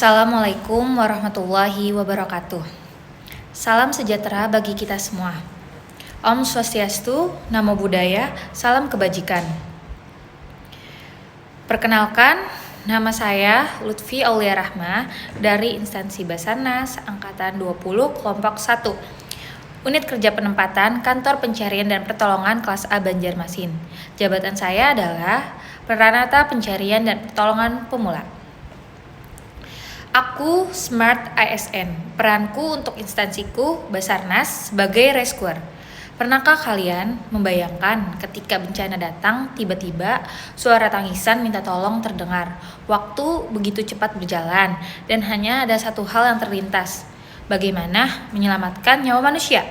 Assalamualaikum warahmatullahi wabarakatuh. Salam sejahtera bagi kita semua. Om Swastiastu, Namo Buddhaya, salam kebajikan. Perkenalkan, nama saya Lutfi Aulia Rahma dari instansi Basarnas Angkatan 20 Kelompok 1. Unit Kerja Penempatan Kantor Pencarian dan Pertolongan kelas A Banjarmasin. Jabatan saya adalah Peranata Pencarian dan Pertolongan Pemula. Aku Smart ASN. Peranku untuk instansiku Basarnas sebagai rescuer. Pernahkah kalian membayangkan ketika bencana datang, tiba-tiba suara tangisan minta tolong terdengar? Waktu begitu cepat berjalan dan hanya ada satu hal yang terlintas. Bagaimana menyelamatkan nyawa manusia?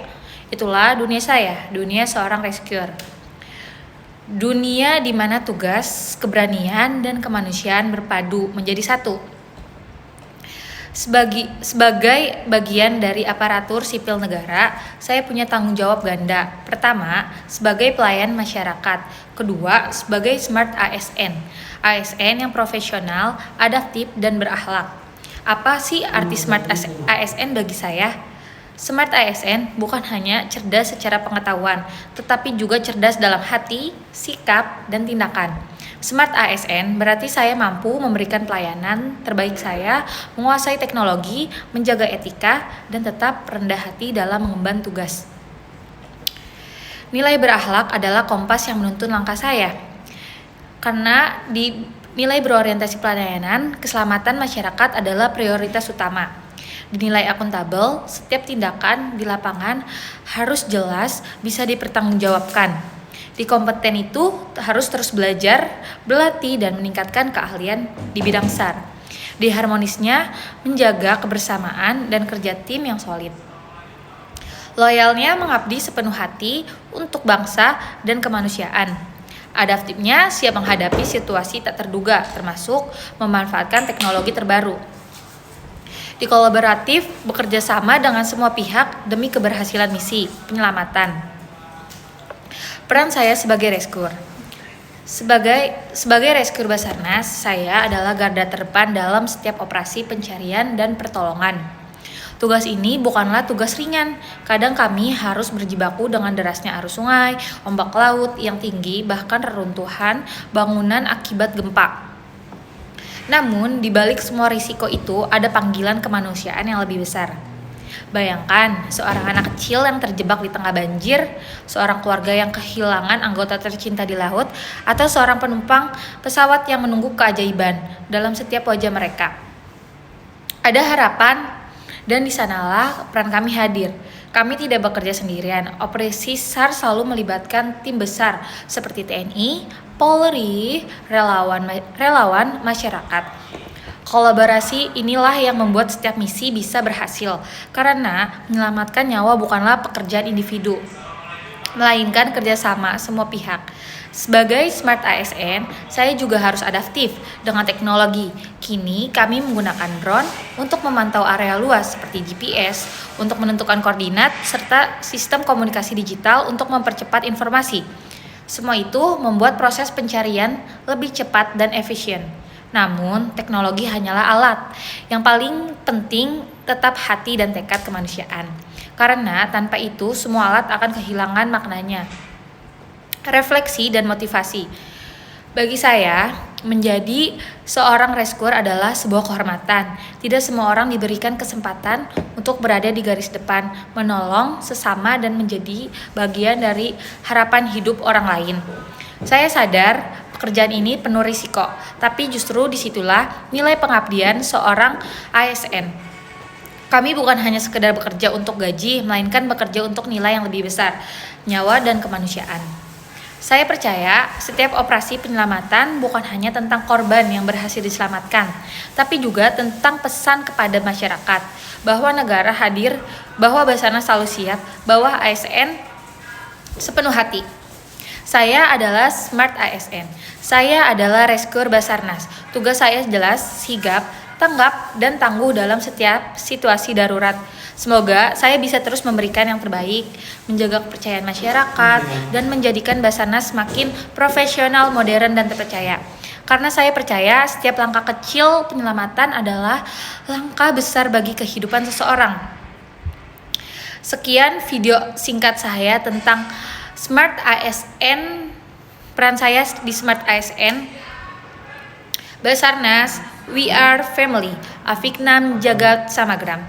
Itulah dunia saya, dunia seorang rescuer. Dunia di mana tugas, keberanian, dan kemanusiaan berpadu menjadi satu. Sebagai bagian dari aparatur sipil negara, saya punya tanggung jawab ganda. Pertama, sebagai pelayan masyarakat. Kedua, sebagai Smart ASN. ASN yang profesional, adaptif, dan berakhlak. Apa sih arti Smart ASN bagi saya? Smart ASN bukan hanya cerdas secara pengetahuan, tetapi juga cerdas dalam hati, sikap, dan tindakan. Smart ASN berarti saya mampu memberikan pelayanan terbaik saya, menguasai teknologi, menjaga etika, dan tetap rendah hati dalam mengemban tugas. Nilai berakhlak adalah kompas yang menuntun langkah saya. Karena di nilai berorientasi pelayanan, keselamatan masyarakat adalah prioritas utama. Dinilai akuntabel, setiap tindakan di lapangan harus jelas bisa dipertanggungjawabkan. Di kompeten itu harus terus belajar, berlatih, dan meningkatkan keahlian di bidang SAR. Di harmonisnya, menjaga kebersamaan dan kerja tim yang solid. Loyalnya mengabdi sepenuh hati untuk bangsa dan kemanusiaan. Adaptifnya siap menghadapi situasi tak terduga, termasuk memanfaatkan teknologi terbaru. Di kolaboratif, bekerja sama dengan semua pihak demi keberhasilan misi penyelamatan. Peran saya sebagai rescuer. Sebagai rescuer Basarnas, saya adalah garda terdepan dalam setiap operasi pencarian dan pertolongan. Tugas ini bukanlah tugas ringan. Kadang kami harus berjibaku dengan derasnya arus sungai, ombak laut yang tinggi, bahkan reruntuhan bangunan akibat gempa. Namun, di balik semua risiko itu ada panggilan kemanusiaan yang lebih besar. Bayangkan, seorang anak kecil yang terjebak di tengah banjir, seorang keluarga yang kehilangan anggota tercinta di laut, atau seorang penumpang pesawat yang menunggu keajaiban dalam setiap wajah mereka. Ada harapan, dan di sanalah peran kami hadir. Kami tidak bekerja sendirian. Operasi SAR selalu melibatkan tim besar seperti TNI, Polri, relawan masyarakat. Kolaborasi inilah yang membuat setiap misi bisa berhasil, karena menyelamatkan nyawa bukanlah pekerjaan individu, melainkan kerjasama semua pihak. Sebagai Smart ASN, saya juga harus adaptif dengan teknologi. Kini kami menggunakan drone untuk memantau area luas seperti GPS untuk menentukan koordinat, serta sistem komunikasi digital untuk mempercepat informasi. Semua itu membuat proses pencarian lebih cepat dan efisien. Namun, teknologi hanyalah alat. Yang paling penting tetap hati dan tekad kemanusiaan. Karena tanpa itu, semua alat akan kehilangan maknanya. Refleksi dan motivasi. Bagi saya, menjadi seorang rescuer adalah sebuah kehormatan. Tidak semua orang diberikan kesempatan untuk berada di garis depan, menolong sesama, dan menjadi bagian dari harapan hidup orang lain. Saya sadar pekerjaan ini penuh risiko, tapi justru disitulah nilai pengabdian seorang ASN. Kami bukan hanya sekedar bekerja untuk gaji, melainkan bekerja untuk nilai yang lebih besar, nyawa dan kemanusiaan. Saya percaya setiap operasi penyelamatan bukan hanya tentang korban yang berhasil diselamatkan, tapi juga tentang pesan kepada masyarakat, bahwa negara hadir, bahwa Basarnas selalu siap, bahwa ASN sepenuh hati. Saya adalah Smart ASN. Saya adalah rescuer Basarnas. Tugas saya jelas, sigap, tanggap, dan tangguh dalam setiap situasi darurat. Semoga saya bisa terus memberikan yang terbaik, menjaga kepercayaan masyarakat, dan menjadikan Basarnas semakin profesional, modern, dan terpercaya. Karena saya percaya setiap langkah kecil penyelamatan adalah langkah besar bagi kehidupan seseorang. Sekian video singkat saya tentang Smart ASN, peran saya di Smart ASN. Basarnas, we are family. Afiknam Jagat Samagram.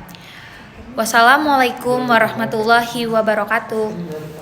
Wassalamualaikum warahmatullahi wabarakatuh.